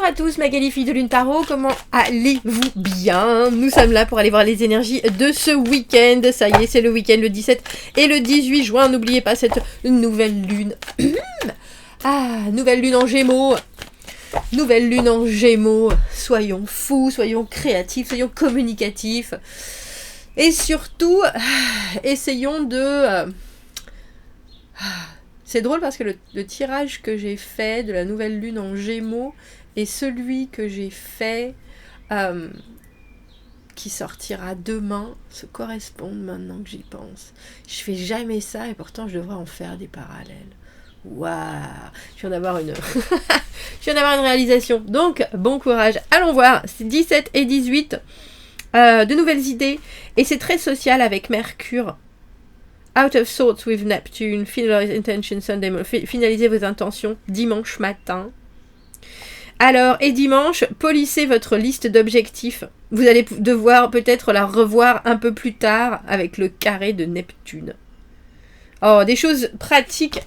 Bonjour à tous, Magali, fille de Lune Tarot, comment allez-vous bien? Nous sommes là pour aller voir les énergies de ce week-end. Ça y est, c'est le week-end, le 17 et le 18 juin. N'oubliez pas cette nouvelle lune. Nouvelle lune en Gémeaux. Nouvelle lune en Gémeaux. Soyons fous, soyons créatifs, soyons communicatifs. Et surtout, essayons de... C'est drôle parce que le tirage que j'ai fait de la nouvelle lune en Gémeaux et celui que j'ai fait qui sortira demain se correspondent maintenant que j'y pense. Je fais jamais ça et pourtant je devrais en faire des parallèles. Waouh, je viens d'avoir une réalisation. Donc bon courage. Allons voir. C'est 17 et 18. De nouvelles idées et c'est très social avec Mercure. Out of thoughts with Neptune, finalize intention Sunday, finalisez vos intentions dimanche matin. Alors, et dimanche, polissez votre liste d'objectifs. Vous allez devoir peut-être la revoir un peu plus tard avec le carré de Neptune. Oh, des choses pratiques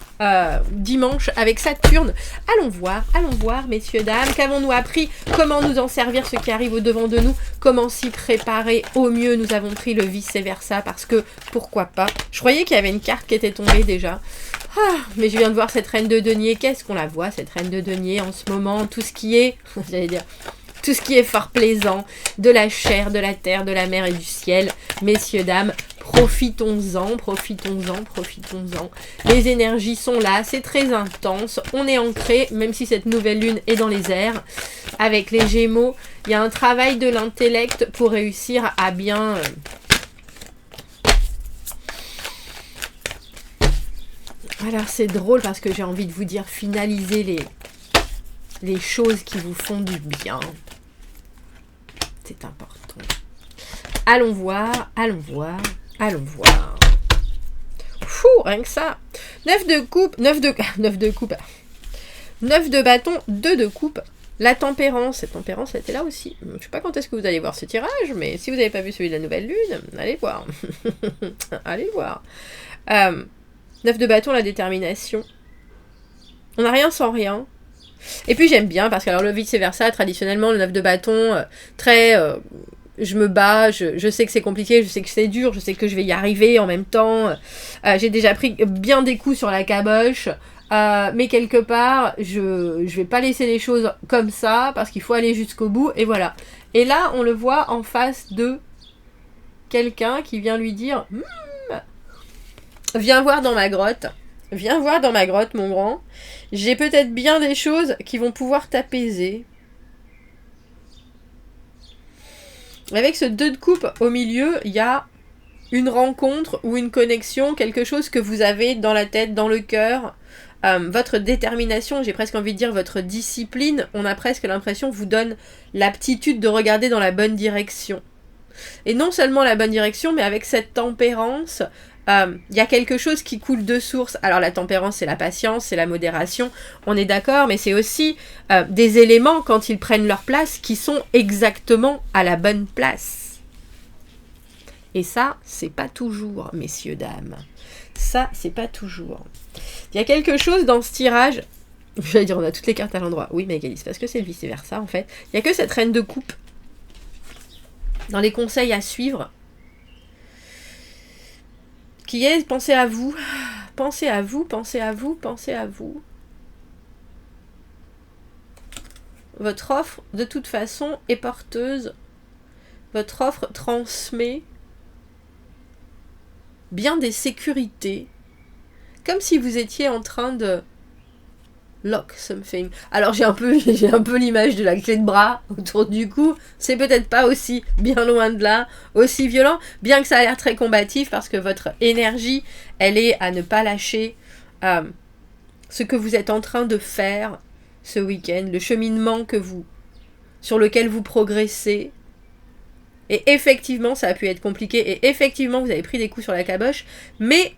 dimanche avec Saturne. Allons voir, messieurs, dames. Qu'avons-nous appris? Comment nous en servir, ce qui arrive au-devant de nous? Comment s'y préparer au mieux? Nous avons pris le vice-versa parce que, pourquoi pas? Je croyais qu'il y avait une carte qui était tombée déjà. Mais je viens de voir cette reine de denier. Qu'est-ce qu'on la voit, cette reine de denier, en ce moment? Tout ce qui est, tout ce qui est fort plaisant, de la chair, de la terre, de la mer et du ciel. Messieurs, dames, profitons-en. Les énergies sont là, c'est très intense. On est ancré, même si cette nouvelle lune est dans les airs. Avec les Gémeaux, il y a un travail de l'intellect pour réussir à bien... Alors c'est drôle parce que j'ai envie de vous dire, finalisez les choses qui vous font du bien. C'est important. Allons voir. Fou, rien que ça. 9 de coupe, 9 de bâton, 2 de coupe. La tempérance, cette tempérance, elle était là aussi. Je ne sais pas quand est-ce que vous allez voir ce tirage, mais si vous n'avez pas vu celui de la nouvelle lune, allez voir. Allez voir. 9 de bâton, la détermination. On n'a rien sans rien. Et puis j'aime bien, parce que alors le vice-versa, traditionnellement, le 9 de bâton, très... je me bats, je sais que c'est compliqué, je sais que c'est dur, je sais que je vais y arriver en même temps. J'ai déjà pris bien des coups sur la caboche, mais quelque part, je vais pas laisser les choses comme ça, parce qu'il faut aller jusqu'au bout, et voilà. Et là, on le voit en face de quelqu'un qui vient lui dire viens voir dans ma grotte, mon grand. J'ai peut-être bien des choses qui vont pouvoir t'apaiser. Avec ce 2 de coupe au milieu, il y a une rencontre ou une connexion, quelque chose que vous avez dans la tête, dans le cœur. Votre détermination, j'ai presque envie de dire votre discipline, on a presque l'impression vous donne l'aptitude de regarder dans la bonne direction. Et non seulement la bonne direction, mais avec cette tempérance, y a quelque chose qui coule de source. Alors la tempérance, c'est la patience, c'est la modération, on est d'accord, mais c'est aussi des éléments, quand ils prennent leur place, qui sont exactement à la bonne place. Et ça, c'est pas toujours, messieurs, dames. Ça, c'est pas toujours. Il y a quelque chose dans ce tirage, j'allais dire on a toutes les cartes à l'endroit. Oui, Magali, c'est parce que c'est le vice-versa, en fait. Il y a que cette reine de coupe dans les conseils à suivre, qui est pensez à vous. Votre offre, de toute façon, est porteuse. Votre offre transmet bien des sécurités, comme si vous étiez en train de lock something. Alors j'ai un peu l'image de la clé de bras autour du cou. C'est peut-être pas aussi bien loin de là, aussi violent, bien que ça a l'air très combatif parce que votre énergie, elle est à ne pas lâcher ce que vous êtes en train de faire ce week-end, le cheminement sur lequel vous progressez. Et effectivement, ça a pu être compliqué et effectivement, vous avez pris des coups sur la caboche, mais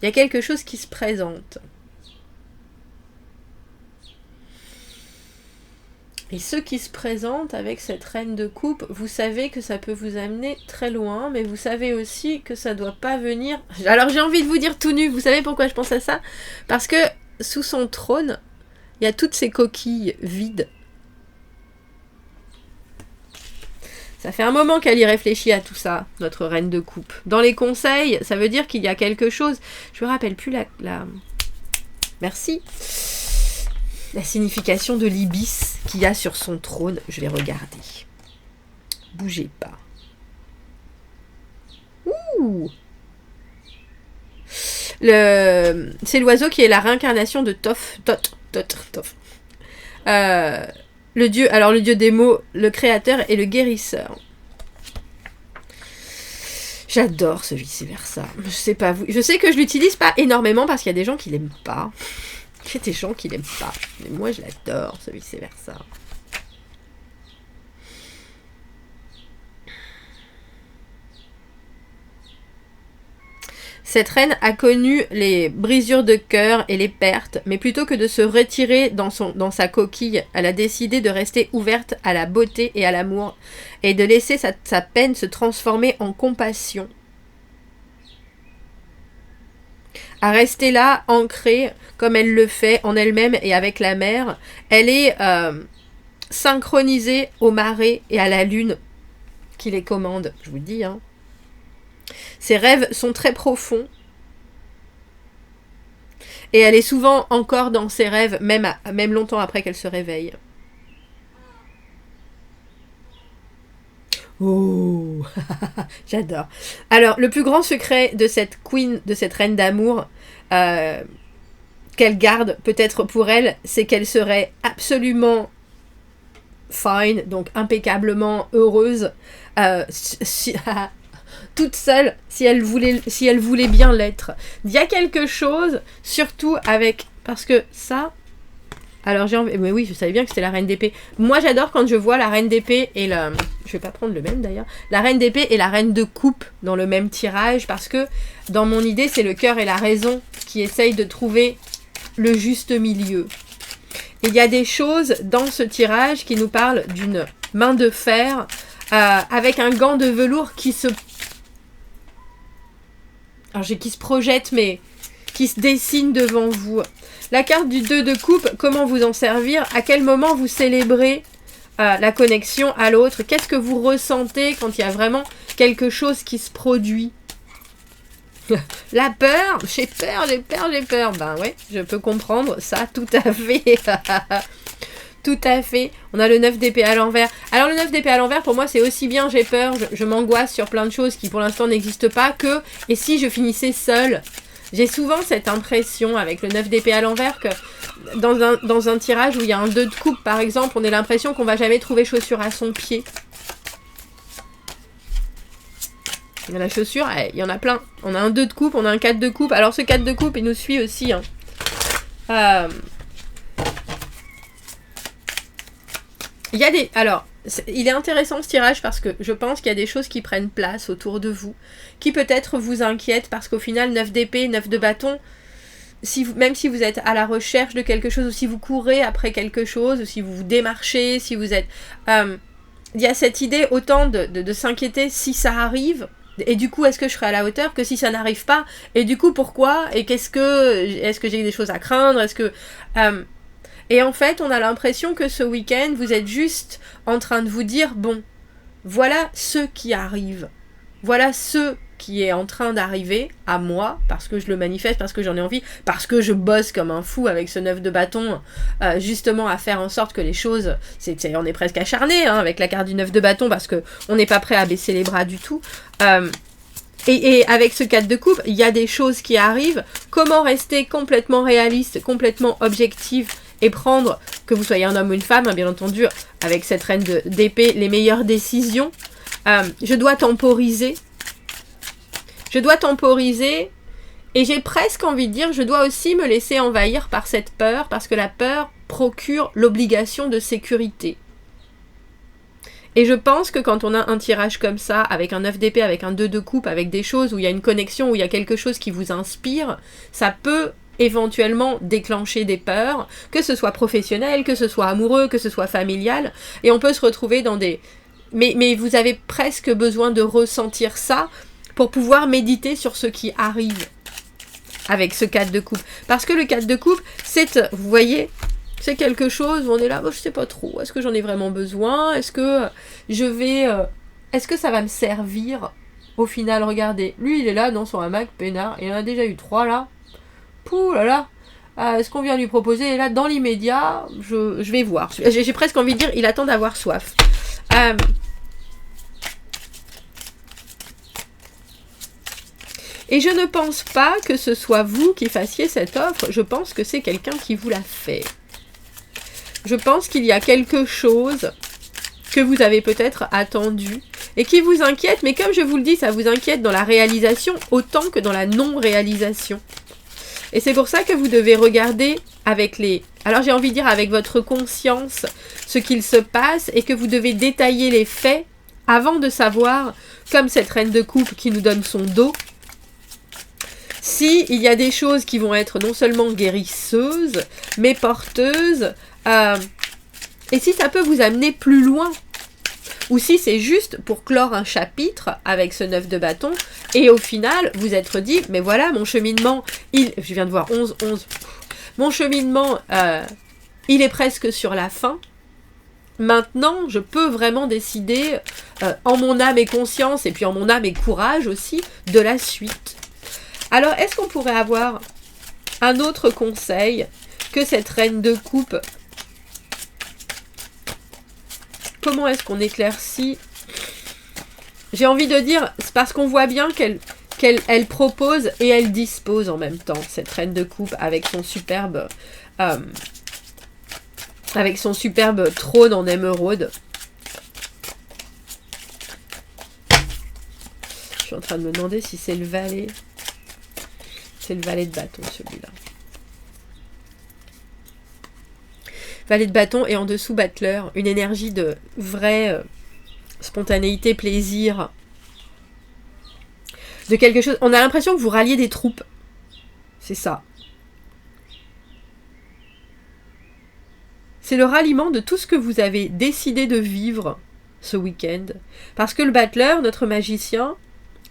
il y a quelque chose qui se présente. Et ce qui se présente avec cette reine de coupe, vous savez que ça peut vous amener très loin, mais vous savez aussi que ça doit pas venir... Alors j'ai envie de vous dire tout nu, vous savez pourquoi je pense à ça? Parce que sous son trône, il y a toutes ces coquilles vides Ça fait un moment qu'elle y réfléchit à tout ça, notre reine de coupe. Dans les conseils, ça veut dire qu'il y a quelque chose... Je me rappelle plus la... Merci. La signification de l'ibis qu'il y a sur son trône. Je vais regarder. Bougez pas. Ouh! C'est l'oiseau qui est la réincarnation de Thoth. Le dieu des mots, le créateur et le guérisseur. J'adore ce vice-versa. Je sais pas vous. Je sais que je l'utilise pas énormément parce qu'il y a des gens qui l'aiment pas. Il y a des gens qui l'aiment pas. Mais moi je l'adore ce vice-versa. Cette reine a connu les brisures de cœur et les pertes, mais plutôt que de se retirer dans sa coquille, elle a décidé de rester ouverte à la beauté et à l'amour, et de laisser sa peine se transformer en compassion. À rester là, ancrée, comme elle le fait en elle-même et avec la mer, elle est synchronisée aux marées et à la lune qui les commande, je vous le dis, hein. Ses rêves sont très profonds et elle est souvent encore dans ses rêves, même longtemps après qu'elle se réveille. Oh, j'adore. Alors, le plus grand secret de cette queen, de cette reine d'amour, qu'elle garde peut-être pour elle, c'est qu'elle serait absolument fine, donc impeccablement heureuse, toute seule, si elle voulait bien l'être. Il y a quelque chose, surtout avec... Parce que ça... Alors j'ai envie... Mais oui, je savais bien que c'était la reine d'épée. Moi, j'adore quand je vois la reine d'épée et la... Je vais pas prendre le même, d'ailleurs. La reine d'épée et la reine de coupe dans le même tirage, parce que, dans mon idée, c'est le cœur et la raison qui essayent de trouver le juste milieu. Et il y a des choses dans ce tirage qui nous parlent d'une main de fer avec un gant de velours qui se... Alors, qui se projette, mais qui se dessine devant vous. La carte du 2 de coupe, comment vous en servir? À quel moment vous célébrez la connexion à l'autre? Qu'est-ce que vous ressentez quand il y a vraiment quelque chose qui se produit? La peur, j'ai peur. Ben ouais, je peux comprendre ça tout à fait. Tout à fait. On a le 9 d'épée à l'envers. Alors le 9 d'épée à l'envers, pour moi, c'est aussi bien j'ai peur, je m'angoisse sur plein de choses qui pour l'instant n'existent pas que... Et si je finissais seule? J'ai souvent cette impression avec le 9 d'épée à l'envers que dans un tirage où il y a un 2 de coupe, par exemple, on a l'impression qu'on va jamais trouver chaussure à son pied. La chaussure, il y en a plein. On a un 2 de coupe, on a un 4 de coupe. Alors ce 4 de coupe, il nous suit aussi. Hein. Il y a des... Alors, il est intéressant ce tirage parce que je pense qu'il y a des choses qui prennent place autour de vous, qui peut-être vous inquiètent parce qu'au final, 9 d'épée, 9 de bâton, même si vous êtes à la recherche de quelque chose, ou si vous courez après quelque chose, ou si vous vous démarchez, si vous êtes... il y a cette idée autant de s'inquiéter si ça arrive, et du coup, est-ce que je serai à la hauteur, que si ça n'arrive pas, et du coup, pourquoi, et est-ce que j'ai des choses à craindre, est-ce que... Et en fait, on a l'impression que ce week-end, vous êtes juste en train de vous dire, bon, voilà ce qui arrive. Voilà ce qui est en train d'arriver à moi, parce que je le manifeste, parce que j'en ai envie, parce que je bosse comme un fou avec ce 9 de bâton, justement à faire en sorte que les choses... on est presque acharné hein, avec la carte du 9 de bâton, parce qu'on n'est pas prêt à baisser les bras du tout. Et avec ce 4 de coupe, il y a des choses qui arrivent. Comment rester complètement réaliste, complètement objectif et prendre, que vous soyez un homme ou une femme, hein, bien entendu, avec cette reine d'épée, les meilleures décisions. Je dois temporiser. Et j'ai presque envie de dire, je dois aussi me laisser envahir par cette peur, parce que la peur procure l'obligation de sécurité. Et je pense que quand on a un tirage comme ça, avec un 9 d'épée, avec un 2 de coupe, avec des choses où il y a une connexion, où il y a quelque chose qui vous inspire, ça peut éventuellement déclencher des peurs, que ce soit professionnel, que ce soit amoureux, que ce soit familial, et on peut se retrouver dans des... Mais vous avez presque besoin de ressentir ça pour pouvoir méditer sur ce qui arrive avec ce 4 de coupe. Parce que le 4 de coupe, c'est, vous voyez, c'est quelque chose où on est là, oh, je sais pas trop, est-ce que j'en ai vraiment besoin? Est-ce que je vais est-ce que ça va me servir au final? Regardez, lui il est là dans son hamac, peinard, et il en a déjà eu 3 là. Pouh là là. Ce qu'on vient lui proposer, et là dans l'immédiat, je vais voir. J'ai presque envie de dire, il attend d'avoir soif. Et je ne pense pas que ce soit vous qui fassiez cette offre, je pense que c'est quelqu'un qui vous l'a fait. Je pense qu'il y a quelque chose que vous avez peut-être attendu et qui vous inquiète, mais comme je vous le dis, ça vous inquiète dans la réalisation autant que dans la non-réalisation. Et c'est pour ça que vous devez regarder avec alors j'ai envie de dire avec votre conscience ce qu'il se passe et que vous devez détailler les faits avant de savoir, comme cette reine de coupe qui nous donne son dos, si il y a des choses qui vont être non seulement guérisseuses, mais porteuses, et si ça peut vous amener plus loin, ou si c'est juste pour clore un chapitre avec ce 9 de bâton, et au final, vous être dit, mais voilà, mon cheminement, je viens de voir 11, mon cheminement, il est presque sur la fin. Maintenant, je peux vraiment décider, en mon âme et conscience, et puis en mon âme et courage aussi, de la suite. Alors, est-ce qu'on pourrait avoir un autre conseil que cette reine de coupe? Comment est-ce qu'on éclaircit? J'ai envie de dire, c'est parce qu'on voit bien qu'elle propose et elle dispose en même temps, cette reine de coupe, avec son superbe trône en émeraude. Je suis en train de me demander si c'est le valet. C'est le valet de bâton, celui-là. Valet de bâton et en dessous battleur. Une énergie de vraie spontanéité, plaisir. De quelque chose. On a l'impression que vous ralliez des troupes. C'est ça. C'est le ralliement de tout ce que vous avez décidé de vivre ce week-end. Parce que le battleur, notre magicien,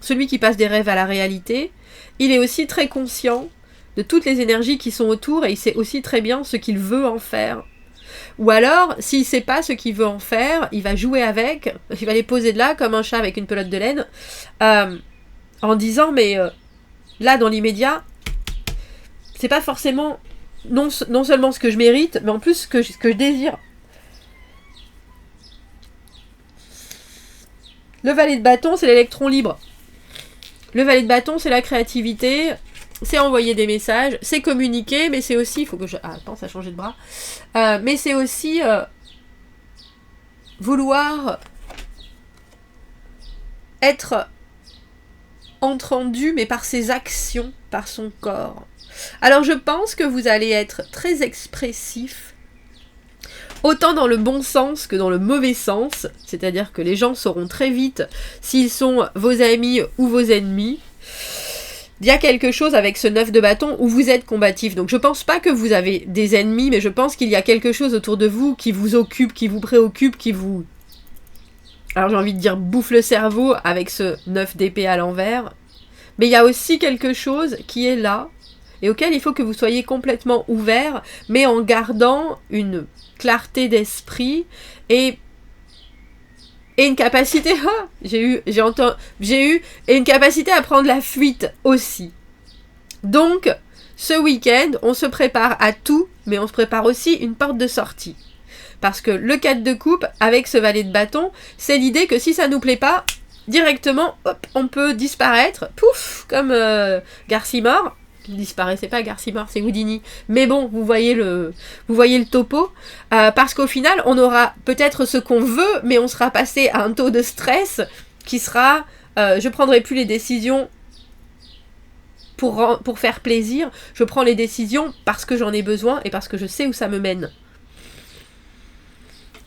celui qui passe des rêves à la réalité, il est aussi très conscient de toutes les énergies qui sont autour et il sait aussi très bien ce qu'il veut en faire. Ou alors, s'il ne sait pas ce qu'il veut en faire, il va jouer avec, il va les poser de là comme un chat avec une pelote de laine, en disant, mais là, dans l'immédiat, c'est pas forcément non seulement ce que je mérite, mais en plus ce que je désire. Le valet de bâton, c'est l'électron libre. Le valet de bâton, c'est la créativité, c'est envoyer des messages, c'est communiquer, mais c'est aussi... faut que je... Ah, attends, ça a changé de bras. Mais c'est aussi vouloir être entendu, mais par ses actions, par son corps. Alors je pense que vous allez être très expressif, autant dans le bon sens que dans le mauvais sens, c'est-à-dire que les gens sauront très vite s'ils sont vos amis ou vos ennemis. Il y a quelque chose avec ce 9 de bâton où vous êtes combatif. Donc je pense pas que vous avez des ennemis, mais je pense qu'il y a quelque chose autour de vous qui vous occupe, qui vous préoccupe, qui vous... Alors j'ai envie de dire bouffe le cerveau avec ce 9 d'épée à l'envers. Mais il y a aussi quelque chose qui est là et auquel il faut que vous soyez complètement ouvert, mais en gardant une clarté d'esprit et une capacité, j'ai eu une capacité à prendre la fuite aussi. Donc, ce week-end, on se prépare à tout, mais on se prépare aussi une porte de sortie. Parce que le 4 de coupe, avec ce valet de bâton, c'est l'idée que si ça nous plaît pas, directement, hop, on peut disparaître, pouf, comme Garcimore. Il disparaissait pas Garcimore, c'est Houdini. Mais bon, vous voyez le topo. Parce qu'au final, on aura peut-être ce qu'on veut, mais on sera passé à un taux de stress qui sera... je prendrai plus les décisions pour faire plaisir. Je prends les décisions parce que j'en ai besoin et parce que je sais où ça me mène.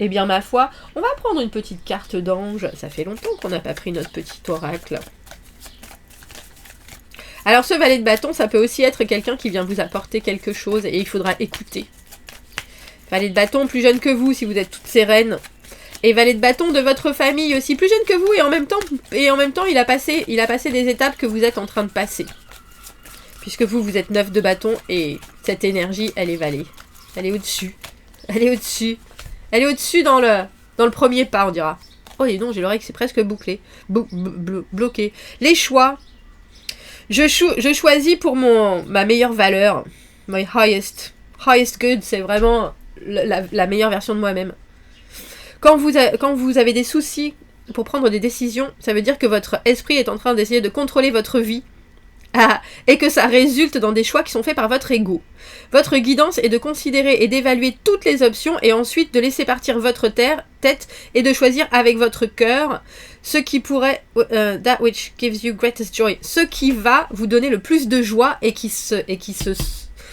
Eh bien, ma foi, on va prendre une petite carte d'ange. Ça fait longtemps qu'on n'a pas pris notre petit oracle. Alors ce valet de bâton, ça peut aussi être quelqu'un qui vient vous apporter quelque chose et il faudra écouter. Valet de bâton plus jeune que vous si vous êtes toutes sereines. Et valet de bâton de votre famille aussi plus jeune que vous et en même temps il a passé des étapes que vous êtes en train de passer. Puisque vous êtes 9 de bâton et cette énergie, elle est valet. Elle est au-dessus. Elle est au-dessus. Elle est au-dessus dans le premier pas, on dira. Oh et non, j'ai l'oreille qui s'est presque bouclée. Bloquée. Les choix. Je choisis pour ma meilleure valeur. My highest good, c'est vraiment la meilleure version de moi-même. Quand vous avez des soucis pour prendre des décisions, ça veut dire que votre esprit est en train d'essayer de contrôler votre vie. Et que ça résulte dans des choix qui sont faits par votre ego. Votre guidance est de considérer et d'évaluer toutes les options et ensuite de laisser partir votre tête et de choisir avec votre cœur ce qui pourrait that which gives you greatest joy, ce qui va vous donner le plus de joie et qui se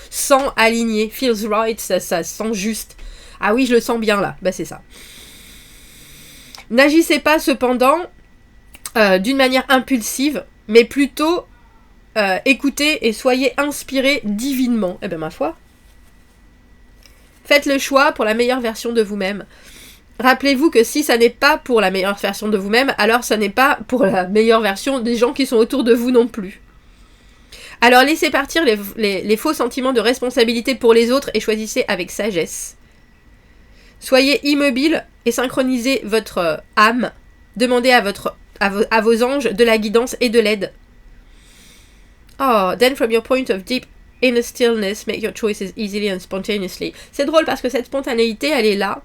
sent aligné, feels right, ça sent juste. Ah oui, je le sens bien là, bah c'est ça. N'agissez pas cependant d'une manière impulsive, mais plutôt écoutez et soyez inspirés divinement. Eh bien, ma foi. Faites le choix pour la meilleure version de vous-même. Rappelez-vous que si ça n'est pas pour la meilleure version de vous-même, alors ça n'est pas pour la meilleure version des gens qui sont autour de vous non plus. Alors laissez partir les faux sentiments de responsabilité pour les autres et choisissez avec sagesse. Soyez immobile et synchronisez votre âme. Demandez à vos anges de la guidance et de l'aide. Oh, then from your point of deep inner stillness, make your choices easily and spontaneously. C'est drôle parce que cette spontanéité, elle est là,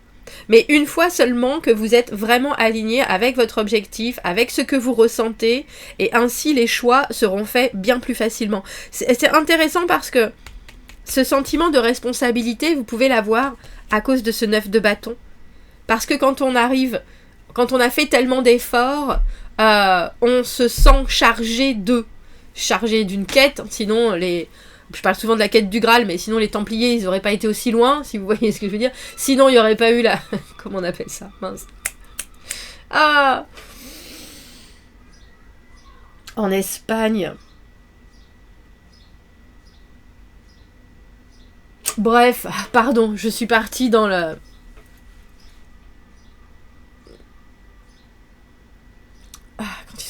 mais une fois seulement que vous êtes vraiment aligné avec votre objectif, avec ce que vous ressentez, et ainsi les choix seront faits bien plus facilement. C'est intéressant parce que ce sentiment de responsabilité, vous pouvez l'avoir à cause de ce 9 de bâton. Parce que quand on a fait tellement d'efforts, on se sent chargé d'une quête, sinon je parle souvent de la quête du Graal, mais sinon les Templiers, ils n'auraient pas été aussi loin, si vous voyez ce que je veux dire. Sinon, il n'y aurait pas eu la... Comment on appelle ça? Mince. Ah! En Espagne. Bref, pardon, je suis partie dans le...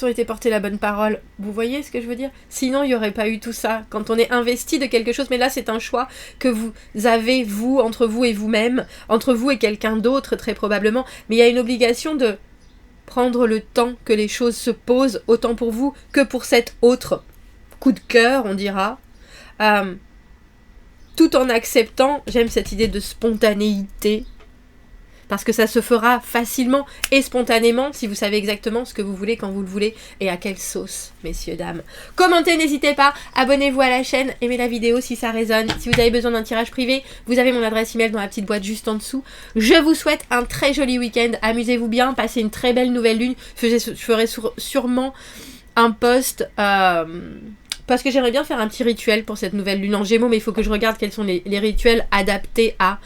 Ils ont été porter la bonne parole. Vous voyez ce que je veux dire? Sinon, il n'y aurait pas eu tout ça. Quand on est investi de quelque chose, mais là, c'est un choix que vous avez, vous, entre vous et vous-même, entre vous et quelqu'un d'autre, très probablement. Mais il y a une obligation de prendre le temps que les choses se posent, autant pour vous que pour cet autre coup de cœur, on dira. Tout en acceptant, j'aime cette idée de spontanéité, parce que ça se fera facilement et spontanément si vous savez exactement ce que vous voulez quand vous le voulez et à quelle sauce, messieurs, dames. Commentez, n'hésitez pas, abonnez-vous à la chaîne, aimez la vidéo si ça résonne. Si vous avez besoin d'un tirage privé, vous avez mon adresse email dans la petite boîte juste en dessous. Je vous souhaite un très joli week-end, amusez-vous bien, passez une très belle nouvelle lune. Je ferai sûrement un post... parce que j'aimerais bien faire un petit rituel pour cette nouvelle lune en Gémeaux, mais il faut que je regarde quels sont les rituels adaptés à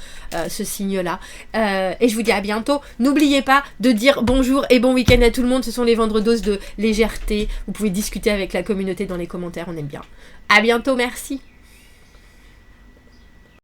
ce signe-là. Et je vous dis à bientôt. N'oubliez pas de dire bonjour et bon week-end à tout le monde. Ce sont les vendredoses de légèreté. Vous pouvez discuter avec la communauté dans les commentaires, on aime bien. À bientôt, merci.